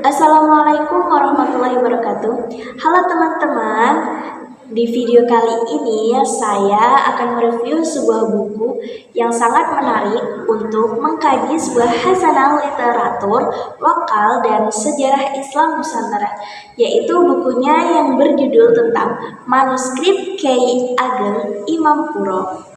Assalamualaikum warahmatullahi wabarakatuh. Halo teman-teman, di video kali ini saya akan mereview sebuah buku yang sangat menarik untuk mengkaji sebuah hasanah literatur lokal dan sejarah Islam Nusantara, yaitu bukunya yang berjudul tentang manuskrip Kyai Ageng Imam Puro.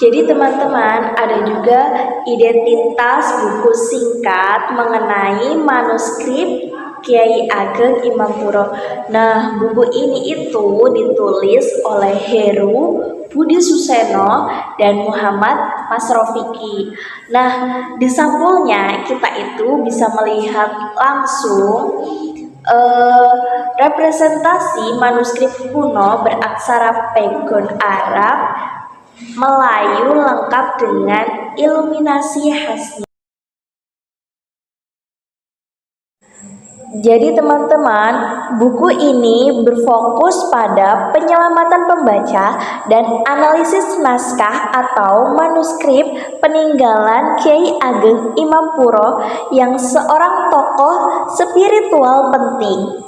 Jadi teman-teman, ada juga identitas buku singkat mengenai manuskrip Kyai Ageng Imam Puro. Nah, buku ini itu ditulis oleh Heru Budi Suseno dan Muhammad Masrofiki. Nah, di sampulnya kita itu bisa melihat langsung representasi manuskrip kuno beraksara pegon Arab Melayu lengkap dengan iluminasi khasnya. Jadi teman-teman, buku ini berfokus pada penyelamatan pembaca dan analisis naskah atau manuskrip peninggalan Kyai Ageng Imam Puro yang seorang tokoh spiritual penting.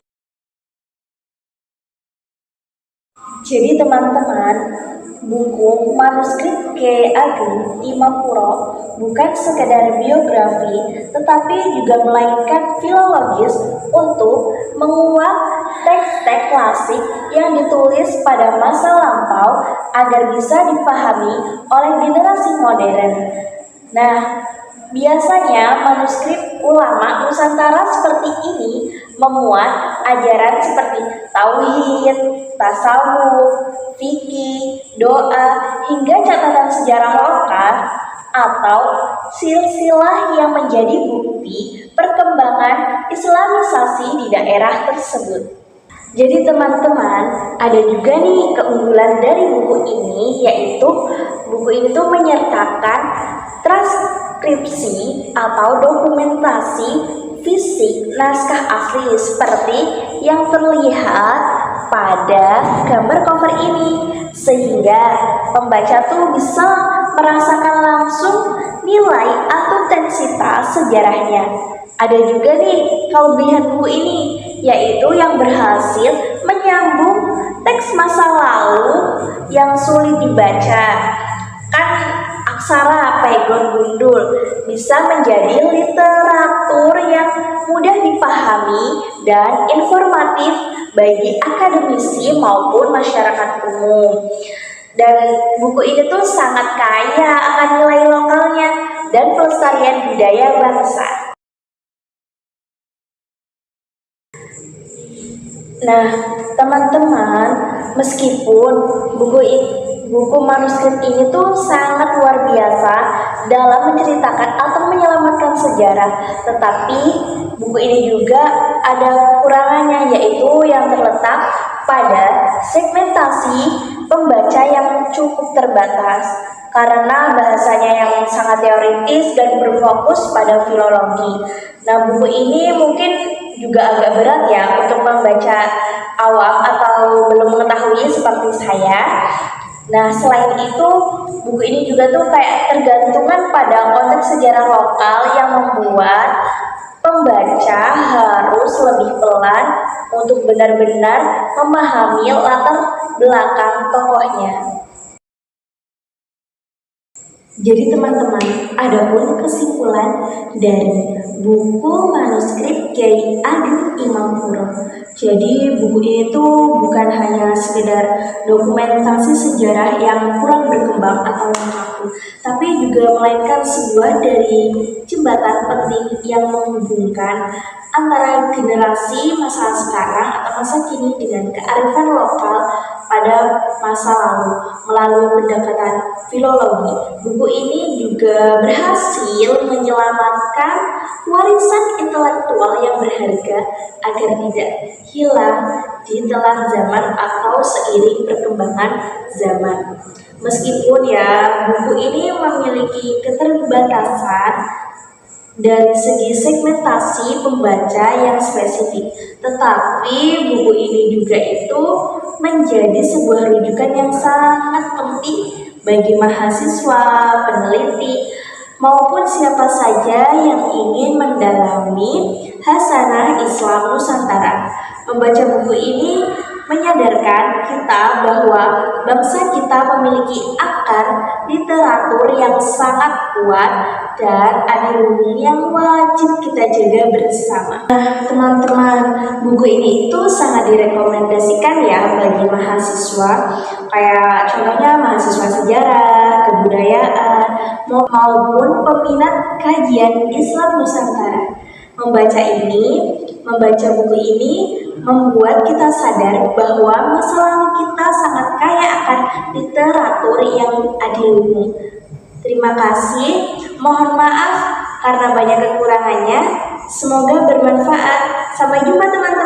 Jadi teman-teman, buku manuskrip Kyai Ageng Imam Puro bukan sekedar biografi, tetapi juga melainkan filologis untuk menguak teks-teks klasik yang ditulis pada masa lampau agar bisa dipahami oleh generasi modern. Nah, biasanya manuskrip ulama Nusantara seperti ini memuat ajaran seperti tauhid, tasawuf, fikih, doa, hingga catatan sejarah lokal atau silsilah yang menjadi bukti perkembangan islamisasi di daerah tersebut. Jadi teman-teman, ada juga nih keunggulan dari buku ini, yaitu buku ini tuh menyertakan transkripsi atau dokumentasi fisik naskah asli seperti yang terlihat pada gambar cover ini, sehingga pembaca tuh bisa merasakan langsung nilai autentisitas sejarahnya. Ada juga nih kelebihan buku ini, yaitu yang berhasil menyambung teks masa lalu yang sulit dibaca. Kan aksara pegon gundul bisa menjadi literatur yang mudah dipahami dan informatif bagi akademisi maupun masyarakat umum. Dan buku ini tuh sangat kaya akan nilai lokalnya dan pelestarian budaya bangsa. Nah, teman-teman, meskipun buku manuskrip ini tuh sangat luar biasa dalam menceritakan atau menyelamatkan sejarah, tetapi buku ini juga ada kekurangannya, yaitu yang terletak pada segmentasi pembaca yang cukup terbatas karena bahasanya yang sangat teoritis dan berfokus pada filologi. Nah, buku ini mungkin juga agak berat ya untuk membaca awam atau belum mengetahui seperti saya. Nah, selain itu, buku ini juga tuh kayak tergantungan pada konteks sejarah lokal yang membuat pembaca harus lebih pelan untuk benar-benar memahami latar belakang tokohnya. Jadi teman-teman, adapun kesimpulan dari buku manuskrip Kyai Ageng Imam Puro. Jadi buku ini tuh bukan hanya sekedar dokumentasi sejarah yang kurang berkembang atau kaku, tapi juga melainkan sebuah dari jembatan penting yang menghubungkan antara generasi masa sekarang atau masa kini dengan kearifan lokal pada masa lalu melalui pendekatan filologi. Buku ini juga berhasil menyelamatkan warisan intelektual yang berharga agar tidak hilang di telan zaman atau seiring perkembangan zaman. Meskipun ya buku ini memiliki keterbatasan dari segi segmentasi pembaca yang spesifik, tetapi buku ini juga itu menjadi sebuah rujukan yang sangat penting bagi mahasiswa, peneliti, maupun siapa saja yang ingin mendalami hasanah Islam Nusantara. Membaca buku ini menyadarkan kita bahwa bangsa kita memiliki akar literatur yang sangat kuat dan adiluhung yang wajib kita jaga bersama. Nah, teman-teman, buku ini itu sangat direkomendasikan ya bagi mahasiswa, kayak contohnya mahasiswa sejarah, kebudayaan, maupun peminat kajian Islam Nusantara. Membaca buku ini membuat kita sadar bahwa masa lalu kita sangat kaya akan literatur yang adiluhung. Terima kasih, mohon maaf karena banyak kekurangannya. Semoga bermanfaat. Sampai jumpa teman-teman.